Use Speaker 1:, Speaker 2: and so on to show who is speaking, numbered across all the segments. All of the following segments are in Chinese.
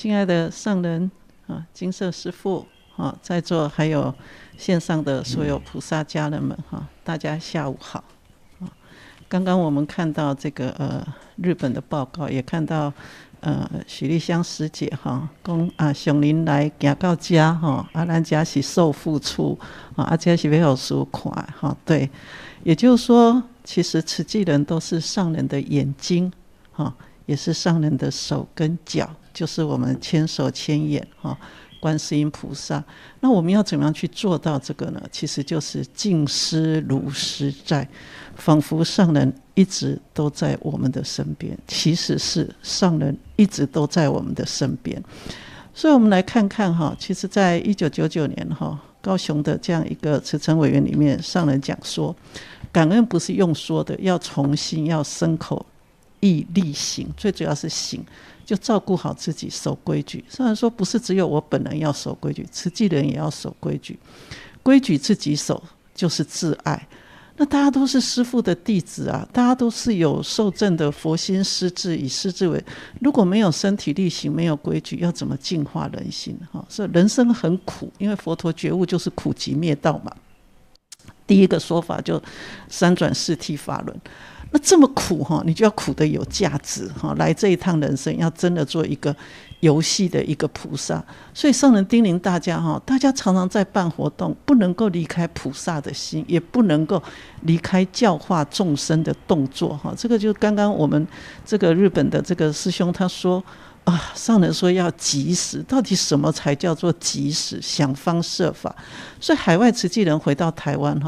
Speaker 1: 亲爱的上人啊，金色师父啊，在座还有线上的所有菩萨家人们哈，大家下午好。刚刚我们看到这个日本的报告，也看到许丽香师姐哈，讲啊上人来行到家哈，咱家是受付出啊，这是要师看哈，对，也就是说，其实慈济人都是上人的眼睛哈，也是上人的手跟脚，就是我们千手千眼哈。观世音菩萨，那我们要怎么样去做到这个呢？其实就是敬师如师在，仿佛上人一直都在我们的身边，其实是上人一直都在我们的身边。所以我们来看看哈，其实在1999年哈，高雄的这样一个慈诚委员里面，上人讲说，感恩不是用说的，要从心，要身口意力行，最主要是行，就照顾好自己，守规矩。虽然说不是只有我本人要守规矩，慈济人也要守规矩，规矩自己守就是自爱。那大家都是师父的弟子啊，大家都是有受证的佛心师智，以师智为，如果没有身体力行，没有规矩，要怎么净化人心？所以人生很苦，因为佛陀觉悟就是苦集灭道嘛。第一个说法就三转四谛法轮。那这么苦你就要苦得有价值，来这一趟人生要真的做一个游戏的一个菩萨。所以上人叮咛大家，大家常常在办活动，不能够离开菩萨的心，也不能够离开教化众生的动作。这个就刚刚我们这个日本的这个师兄他说啊，上人说要及时，到底什么才叫做及时？想方设法。所以海外慈济人回到台湾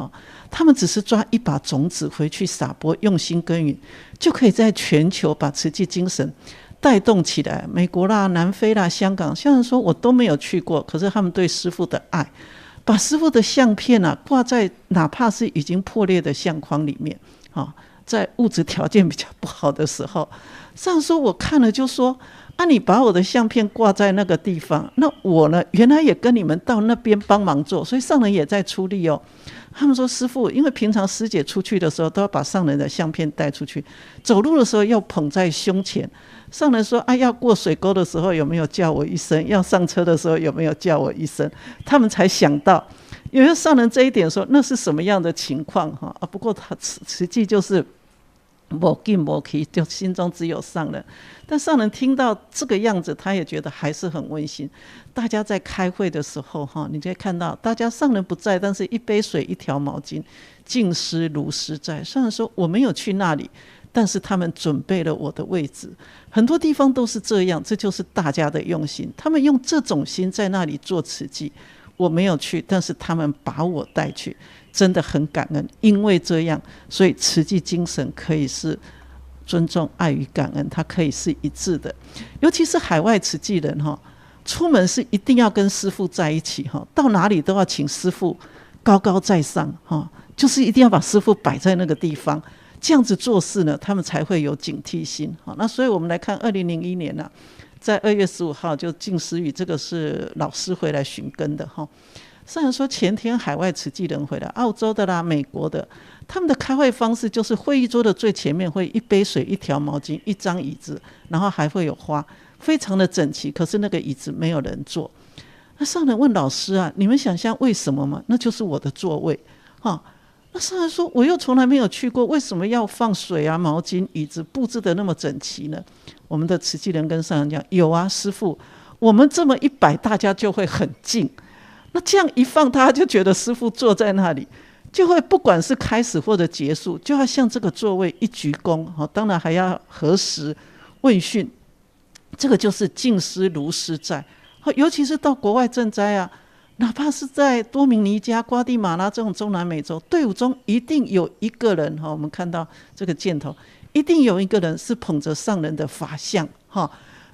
Speaker 1: 他们只是抓一把种子回去撒播，用心耕耘，就可以在全球把慈济精神带动起来。美国啦、南非啦、香港，像人说我都没有去过，可是他们对师父的爱，把师父的相片挂在哪怕是已经破裂的相框里面，在物质条件比较不好的时候，上说我看了就说啊，你把我的相片挂在那个地方，那我呢原来也跟你们到那边帮忙做，所以上人也在出力哦。他们说师父，因为平常师姐出去的时候都要把上人的相片带出去，走路的时候要捧在胸前。上人说啊，要过水沟的时候有没有叫我一声？要上车的时候有没有叫我一声？他们才想到，因为上人这一点说那是什么样的情况不过他实际就是没进没去，就心中只有上人。但上人听到这个样子，他也觉得还是很温馨。大家在开会的时候你就会看到大家上人不在，但是一杯水一条毛巾，敬师如师在。上人说我没有去那里，但是他们准备了我的位置。很多地方都是这样，这就是大家的用心。他们用这种心在那里做慈济，我没有去，但是他们把我带去，真的很感恩。因为这样，所以慈济精神可以是尊重、爱与感恩，它可以是一致的。尤其是海外慈济人出门是一定要跟师父在一起，到哪里都要请师父高高在上，就是一定要把师父摆在那个地方，这样子做事呢，他们才会有警惕心。那所以我们来看2001年在2月15号就敬师语，这个是老师回来寻根的虽然说前天海外慈济人回来，澳洲的啦、美国的，他们的开会方式就是会议桌的最前面会一杯水、一条毛巾、一张椅子，然后还会有花，非常的整齐。可是那个椅子没有人坐。那上人问老师啊，你们想象为什么吗？那就是我的座位那上人说我又从来没有去过，为什么要放水啊、毛巾、椅子布置的那么整齐呢？我们的慈济人跟上人讲，有啊，师父，我们这么一摆，大家就会很静。那这样一放，大家就觉得师父坐在那里，就会不管是开始或者结束，就要向这个座位一鞠躬，当然还要核实问讯。这个就是敬师如师在。尤其是到国外赈灾哪怕是在多明尼加、瓜地马拉这种中南美洲，队伍中一定有一个人我们看到这个箭头，一定有一个人是捧着上人的法像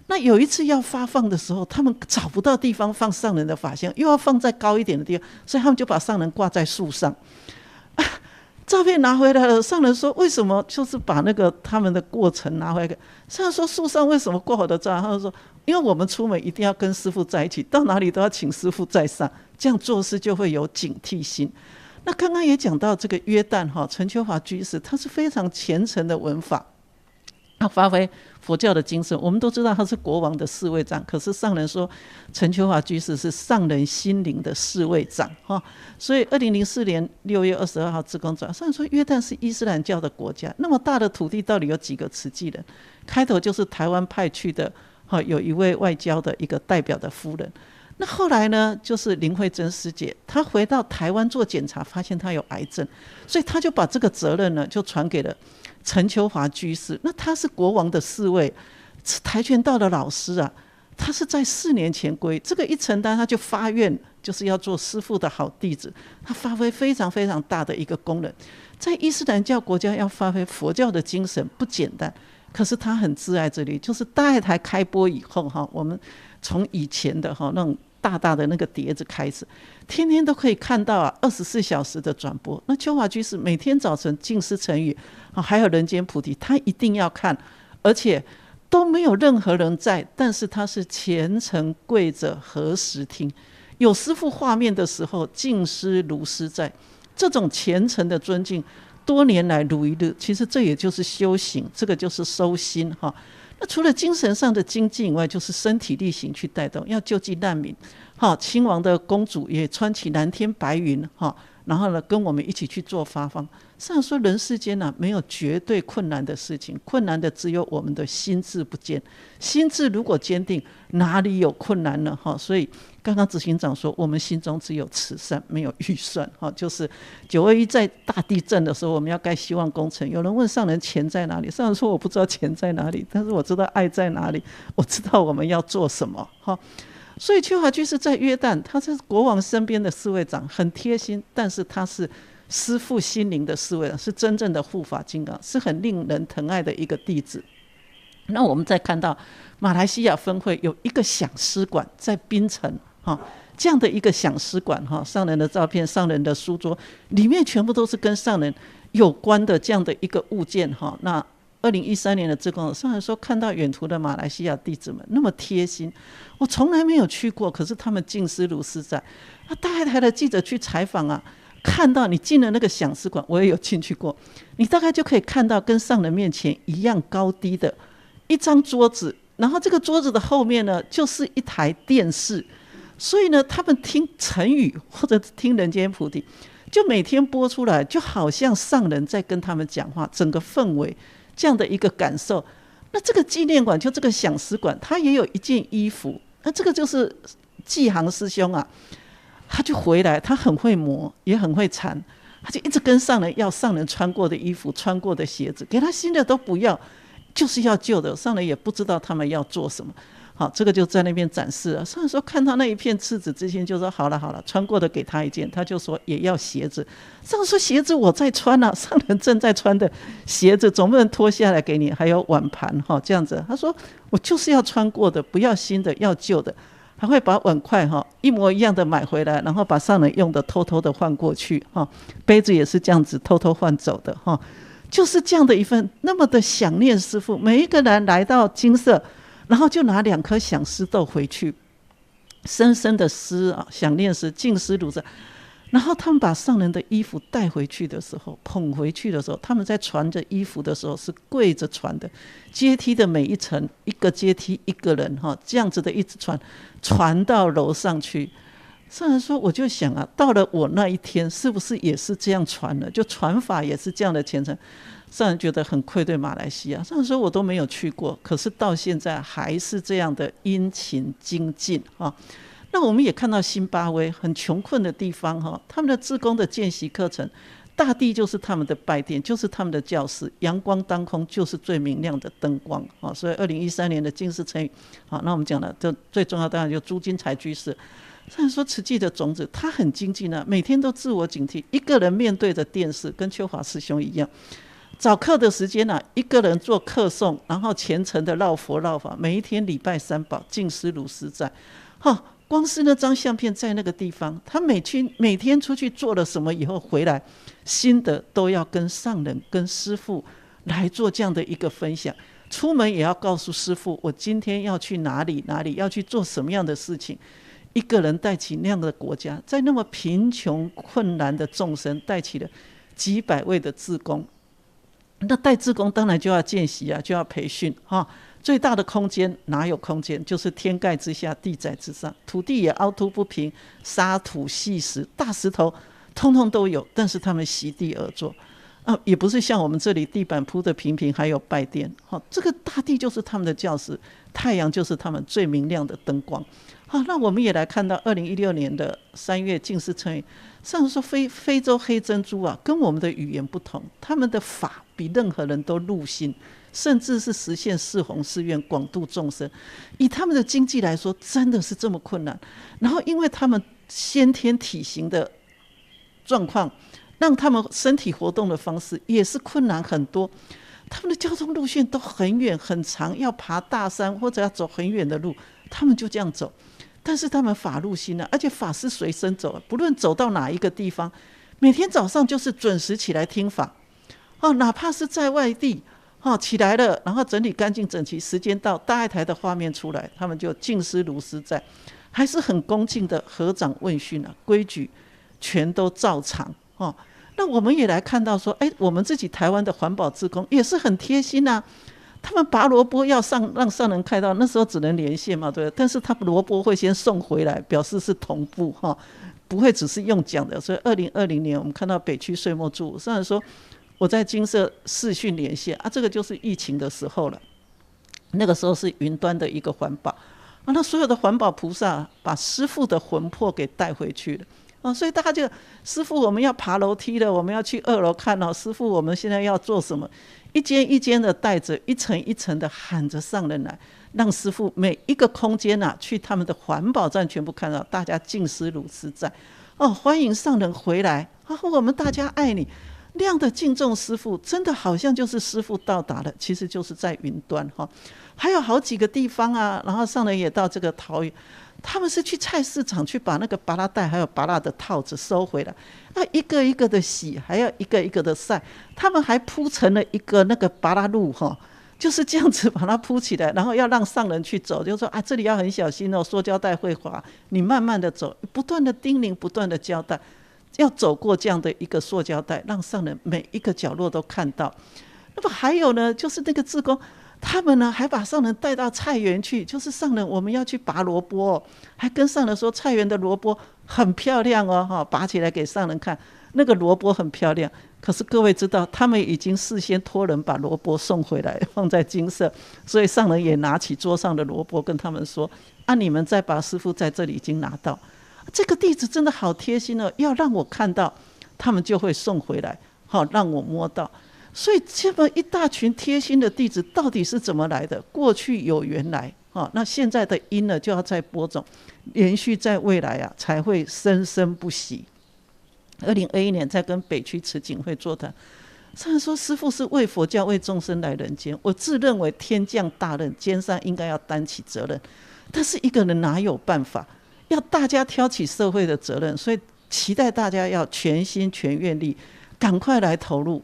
Speaker 1: 那有一次要发放的时候，他们找不到地方放上人的法像，又要放在高一点的地方，所以他们就把上人挂在树上。照片拿回来了，上人说为什么就是把那个他们的过程拿回来。上人说树上为什么挂我的照？他说因为我们出门一定要跟师父在一起，到哪里都要请师父在上，这样做事就会有警惕心。那刚刚也讲到这个约旦陈秋华居士，他是非常虔诚的文法。他发挥佛教的精神。我们都知道他是国王的侍卫长，可是上人说陈秋华居士是上人心灵的侍卫长。所以2004年6月22号志工转，上人说约旦是伊斯兰教的国家，那么大的土地到底有几个慈济人？开头就是台湾派去的有一位外交的一个代表的夫人，那后来呢就是林慧珍师姐，她回到台湾做检查，发现她有癌症，所以她就把这个责任呢就传给了陈秋华居士。那他是国王的侍卫，是跆拳道的老师啊，他是在4年前皈这个一承担，他就发愿就是要做师父的好弟子，他发挥非常非常大的一个功能。在伊斯兰教国家要发挥佛教的精神不简单，可是他很挚爱这里，就是大爱台开播以后我们从以前的那种大大的那个碟子开始，天天都可以看到24小时的转播。那秋华居士每天早晨净思成语还有人间菩提，他一定要看，而且都没有任何人在，但是他是虔诚跪着何时听，有师父画面的时候净思如师在，这种虔诚的尊敬多年来如一日，其实这也就是修行，这个就是收心。那除了精神上的精进以外，就是身体力行去带动，要救济难民。亲王的公主也穿起蓝天白云，然后呢跟我们一起去做发放。上人说人世间没有绝对困难的事情，困难的只有我们的心智不坚，心智如果坚定，哪里有困难呢？所以刚刚执行长说我们心中只有慈善没有预算，就是921在大地震的时候我们要盖希望工程，有人问上人钱在哪里，上人说我不知道钱在哪里，但是我知道爱在哪里，我知道我们要做什么。所以秋华居士在约旦，他是国王身边的侍卫长，很贴心，但是他是师父心灵的侍卫长，是真正的护法金刚，是很令人疼爱的一个弟子。那我们再看到马来西亚分会有一个响师馆在槟城，这样的一个响师馆，上人的照片，上人的书桌里面全部都是跟上人有关的这样的一个物件。那2013年的志工，上人说看到远途的马来西亚弟子们那么贴心，我从来没有去过，可是他们净思如师在。大爱台的记者去采访看到你进了那个响师馆，我也有进去过，你大概就可以看到跟上人面前一样高低的一张桌子，然后这个桌子的后面呢就是一台电视，所以呢他们听成语或者听人间菩提就每天播出来，就好像上人在跟他们讲话，整个氛围这样的一个感受。那这个纪念馆就这个响师馆，他也有一件衣服，那这个就是纪航师兄他就回来，他很会磨也很会缠，他就一直跟上人要上人穿过的衣服穿过的鞋子，给他新的都不要，就是要旧的。上人也不知道他们要做什么，这个就在那边展示了。上人说看到那一片赤子之心，就说好了好了，穿过的给他一件，他就说也要鞋子。上人说鞋子我在穿上人正在穿的鞋子总不能脱下来给你，还有碗盘这样子。他说我就是要穿过的，不要新的要旧的，还会把碗筷一模一样的买回来，然后把上人用的偷偷的换过去，杯子也是这样子偷偷换走的，就是这样的一份那么的想念师父。每一个人来到金色，然后就拿2颗响狮豆回去，深深的思想念时静思如是。然后他们把上人的衣服带回去的时候，捧回去的时候，他们在传着衣服的时候是跪着传的，阶梯的每一层一个阶梯一个人这样子的一直传到楼上去。上人说我就想到了我那一天是不是也是这样传的，就传法也是这样的虔诚。上人觉得很愧对马来西亚，上人说我都没有去过，可是到现在还是这样的殷勤精进那我们也看到辛巴威很穷困的地方他们的志工的见习课程，大地就是他们的拜殿，就是他们的教室，阳光当空就是最明亮的灯光所以2013年的净思成语那我们讲了，这最重要当然就朱金才居士。上人说慈济的种子他很精进每天都自我警惕，一个人面对着电视，跟秋华师兄一样，早课的时间一个人做课诵，然后虔诚的绕佛绕法，每一天礼拜3宝，净思如师在光是那张相片在那个地方，他每天出去做了什么以后回来，新的都要跟上人跟师父来做这样的一个分享。出门也要告诉师父我今天要去哪里哪里，要去做什么样的事情。一个人带起那样的国家，在那么贫穷困难的众生，带起了几百位的志工，那带志工当然就要见习啊，就要培训哈。最大的空间哪有空间？就是天盖之下，地载之上，土地也凹凸不平，沙土细石大石头通通都有，但是他们席地而坐也不是像我们这里地板铺的平平，还有拜垫这个大地就是他们的教室，太阳就是他们最明亮的灯光那我们也来看到2016年的3月净世成语上说非洲黑珍珠跟我们的语言不同，他们的法比任何人都入心，甚至是实现四弘誓愿，广度众生。以他们的经济来说，真的是这么困难。然后因为他们先天体型的状况，让他们身体活动的方式也是困难很多。他们的交通路线都很远很长，要爬大山或者要走很远的路，他们就这样走。但是他们法入心而且法是随身走不论走到哪一个地方，每天早上就是准时起来听法哪怕是在外地起来了，然后整理干净整齐，时间到，大爱台的画面出来，他们就敬师如师在，还是很恭敬的合掌问讯规矩全都照常那我们也来看到说我们自己台湾的环保志工也是很贴心他们拔萝卜要让上人开道，那时候只能连线嘛，对不对？但是他萝卜会先送回来，表示是同步不会只是用讲的。所以2020年我们看到北区岁末祝舞，上人说我在金色视讯连线这个就是疫情的时候了，那个时候是云端的一个环保那所有的环保菩萨把师父的魂魄给带回去了所以大家就师父我们要爬楼梯了，我们要去2楼看师父我们现在要做什么，一间一间的带着，一层一层的喊着上人来，让师父每一个空间去他们的环保站全部看到，大家敬师如师在欢迎上人回来我们大家爱你，那样的敬重师父，真的好像就是师父到达了，其实就是在云端还有好几个地方然后上人也到这个桃园，他们是去菜市场去把那个芭乐袋还有芭乐的套子收回来一个一个的洗，还要一个一个的晒，他们还铺成了一个那个芭乐路就是这样子把它铺起来，然后要让上人去走，就说这里要很小心塑胶袋会滑，你慢慢的走，不断的叮咛，不断的交代，要走过这样的一个塑胶袋，让上人每一个角落都看到。那么还有呢，就是那个志工他们呢还把上人带到菜园去，就是上人我们要去拔萝卜还跟上人说菜园的萝卜很漂亮拔起来给上人看，那个萝卜很漂亮。可是各位知道他们已经事先托人把萝卜送回来放在金色，所以上人也拿起桌上的萝卜跟他们说你们再把师父在这里已经拿到，这个弟子真的好贴心要让我看到他们就会送回来让我摸到。所以这么一大群贴心的弟子到底是怎么来的？过去有缘来那现在的因呢就要再播种，连续在未来才会生生不息。2021年在跟北区慈景会座谈，上人说师父是为佛教为众生来人间，我自认为天降大任，肩上应该要担起责任，但是一个人哪有办法，要大家挑起社会的责任，所以期待大家要全心全愿力赶快来投入。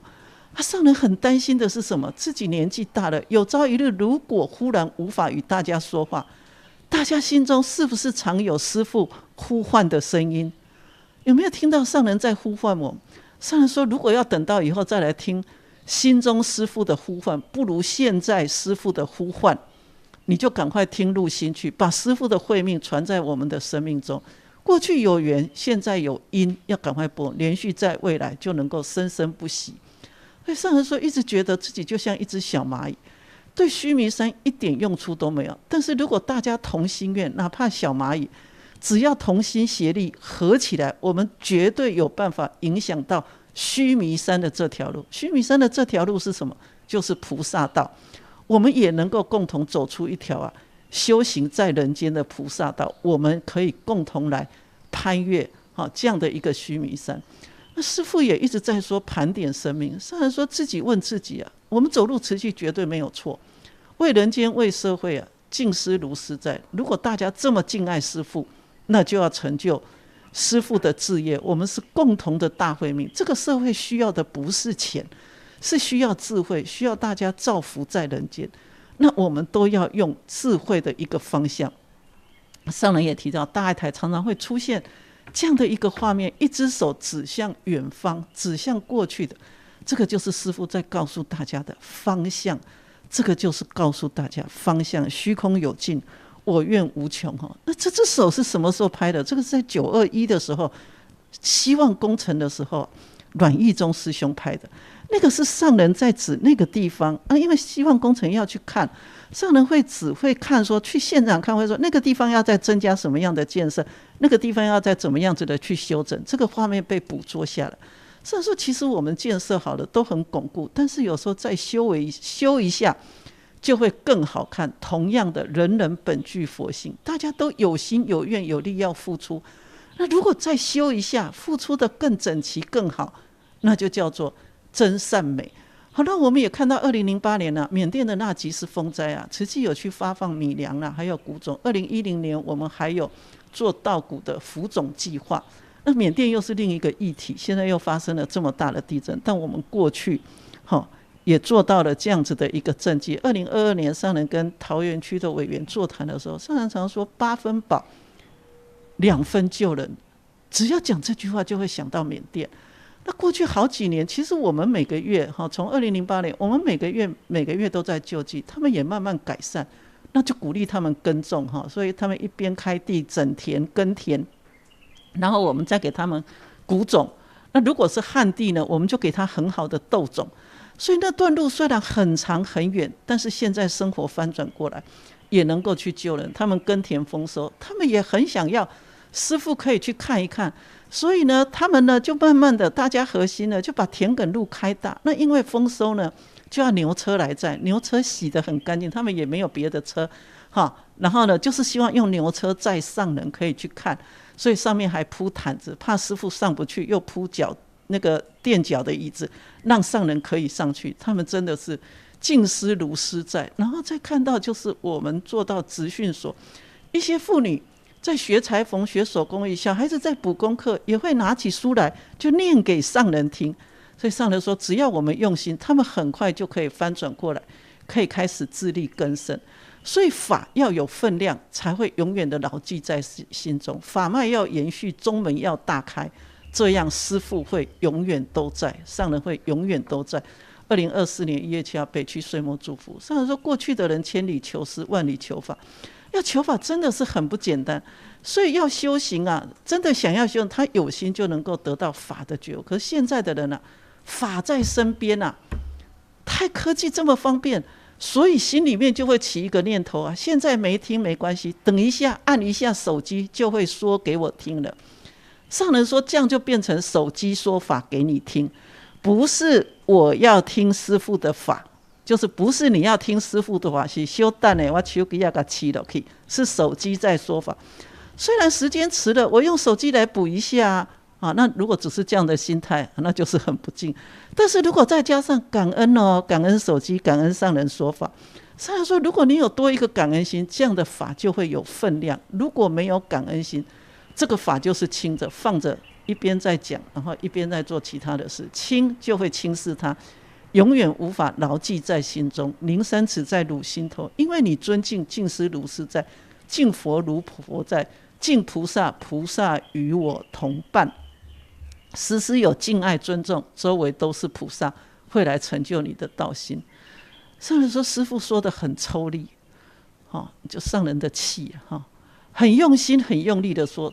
Speaker 1: 上人很担心的是什么？自己年纪大了，有朝一日如果忽然无法与大家说话，大家心中是不是常有师父呼唤的声音？有没有听到上人在呼唤我？上人说如果要等到以后再来听心中师父的呼唤，不如现在师父的呼唤，你就赶快听入心去，把师父的慧命传在我们的生命中。过去有缘，现在有因，要赶快播，连续在未来就能够生生不息。所以上人说一直觉得自己就像一只小蚂蚁，对须弥山一点用处都没有，但是如果大家同心愿，哪怕小蚂蚁只要同心协力合起来，我们绝对有办法影响到须弥山的这条路。须弥山的这条路是什么？就是菩萨道，我们也能够共同走出一条修行在人间的菩萨道，我们可以共同来攀越这样的一个须弥山。那师父也一直在说盘点生命，上人说自己问自己我们走路持续绝对没有错，为人间为社会敬师如师在。如果大家这么敬爱师父，那就要成就师父的志业，我们是共同的大慧命。这个社会需要的不是钱，是需要智慧，需要大家造福在人间，那我们都要用智慧的一个方向。上人也提到大爱台常常会出现这样的一个画面，一只手指向远方，指向过去的，这个就是师父在告诉大家的方向，这个就是告诉大家方向，虚空有尽，我愿无穷。那这只手是什么时候拍的？这个是在921的时候，希望工程的时候，阮义忠师兄拍的。那个是上人在指那个地方啊，因为希望工程要去看，上人会只会看说去现场看，会说那个地方要再增加什么样的建设，那个地方要再怎么样子的去修整，这个画面被捕捉下来。所以说其实我们建设好的都很巩固，但是有时候再修一下就会更好看。同样的，人人本具佛性，大家都有心有愿有力要付出，那如果再修一下，付出的更整齐更好，那就叫做真善美。好，那我们也看到2008年啊，缅甸的纳吉斯风灾啊，慈济有去发放米粮啊，还有谷种。2010年我们还有做稻谷的福种计划。那缅甸又是另一个议题，现在又发生了这么大的地震，但我们过去也做到了这样子的一个政绩。2022年上人跟桃园区的委员座谈的时候，上人常说8分保2分救人，只要讲这句话就会想到缅甸。那过去好几年，其实我们每个月从2008年我们每个月都在救济，他们也慢慢改善，那就鼓励他们耕种，所以他们一边开地整田耕田，然后我们再给他们谷种。那如果是旱地呢，我们就给他很好的豆种。所以那段路虽然很长很远，但是现在生活翻转过来，也能够去救人。他们耕田丰收，他们也很想要师父可以去看一看，所以呢他们呢就慢慢的大家核心呢就把田埂路开大。那因为丰收呢就要牛车来载，牛车洗得很干净，他们也没有别的车，然后呢就是希望用牛车载上人可以去看，所以上面还铺毯子，怕师父上不去，又铺那个垫脚的椅子，让上人可以上去。他们真的是敬师如师在。然后再看到就是我们做到职训所，一些妇女在学裁缝学手工艺，小孩子在补功课也会拿起书来就念给上人听。所以上人说只要我们用心，他们很快就可以翻转过来，可以开始自力更生。所以法要有分量，才会永远的牢记在心中，法脉要延续，中门要大开，这样师父会永远都在，上人会永远都在。2024年1月7号北区岁末祝福，上人说过去的人千里求师，万里求法，要求法真的是很不简单。所以要修行啊，真的想要修行，他有心就能够得到法的觉悟。可是现在的人啊，法在身边啊，太科技这么方便，所以心里面就会起一个念头啊，现在没听没关系，等一下按一下手机就会说给我听了。上人说这样就变成手机说法给你听，不是我要听师父的法，就是不是你要听师父的法，是修蛋的我手机要给起了去，是手机在说法。虽然时间迟了，我用手机来补一下那如果只是这样的心态，那就是很不敬。但是如果再加上感恩感恩手机，感恩上人说法。上人说如果你有多一个感恩心，这样的法就会有分量。如果没有感恩心，这个法就是轻着放着，一边在讲，然后一边在做其他的事，轻就会轻视它，永远无法牢记在心中。灵山只在汝心头，因为你尊敬敬师如师在，敬佛如佛在，敬菩萨菩萨与我同伴，时时有敬爱尊重，周围都是菩萨，会来成就你的道心。上人说师父说的很抽离，就上人的气很用心很用力的说。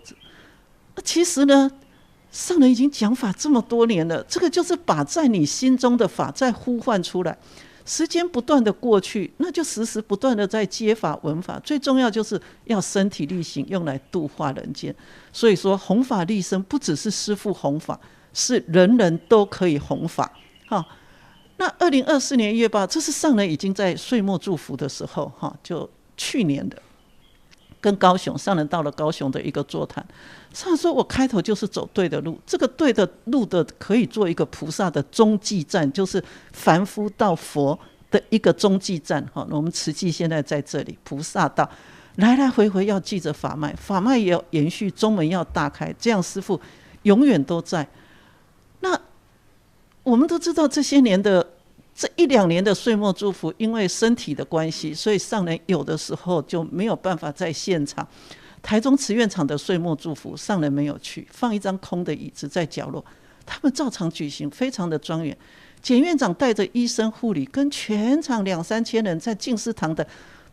Speaker 1: 其实呢上人已经讲法这么多年了，这个就是把在你心中的法再呼唤出来。时间不断的过去，那就时时不断的在接法闻法，最重要就是要身体力行，用来度化人间。所以说弘法利生不只是师父弘法，是人人都可以弘法。那2024年1月8，这是上人已经在岁末祝福的时候，就去年的跟高雄上人到了高雄的一个座谈。上人说我开头就是走对的路，这个对的路的可以做一个菩萨的中继站，就是凡夫到佛的一个中继站。我们慈济现在在这里，菩萨道来来回回要记着法脉，法脉也要延续，中门要大开，这样师父永远都在。那我们都知道这些年的这1-2年的岁末祝福，因为身体的关系，所以上人有的时候就没有办法在现场。台中慈院场的岁末祝福上人没有去，放一张空的椅子在角落，他们照常举行，非常的庄严。简院长带着医生护理，跟全场2-3千人在静思堂的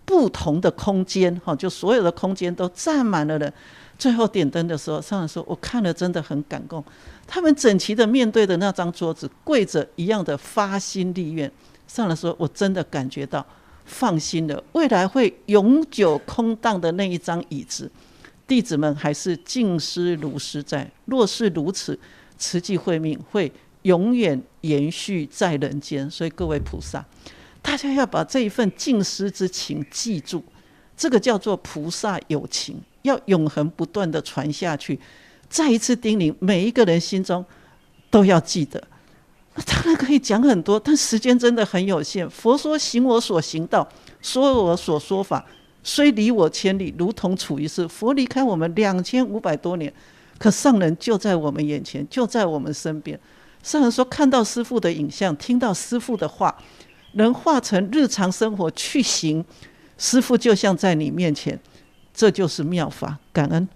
Speaker 1: 不同的空间，就所有的空间都站满了人。最后点灯的时候，上人说我看了真的很感动，他们整齐的面对的那张桌子，跪着一样的发心立愿。上人说我真的感觉到放心了，未来会永久空荡的那一张椅子，弟子们还是静思如实在。若是如此，慈济慧命会永远延续在人间。所以各位菩萨，大家要把这一份静思之情记住，这个叫做菩萨有情，要永恒不断的传下去。再一次叮咛，每一个人心中都要记得。当然可以讲很多，但时间真的很有限。佛说行我所行道，说我所说法，虽离我千里，如同处一室。佛离开我们2500多年，可上人就在我们眼前，就在我们身边。上人说，看到师父的影像，听到师父的话，能化成日常生活去行，师父就像在你面前，这就是妙法。感恩。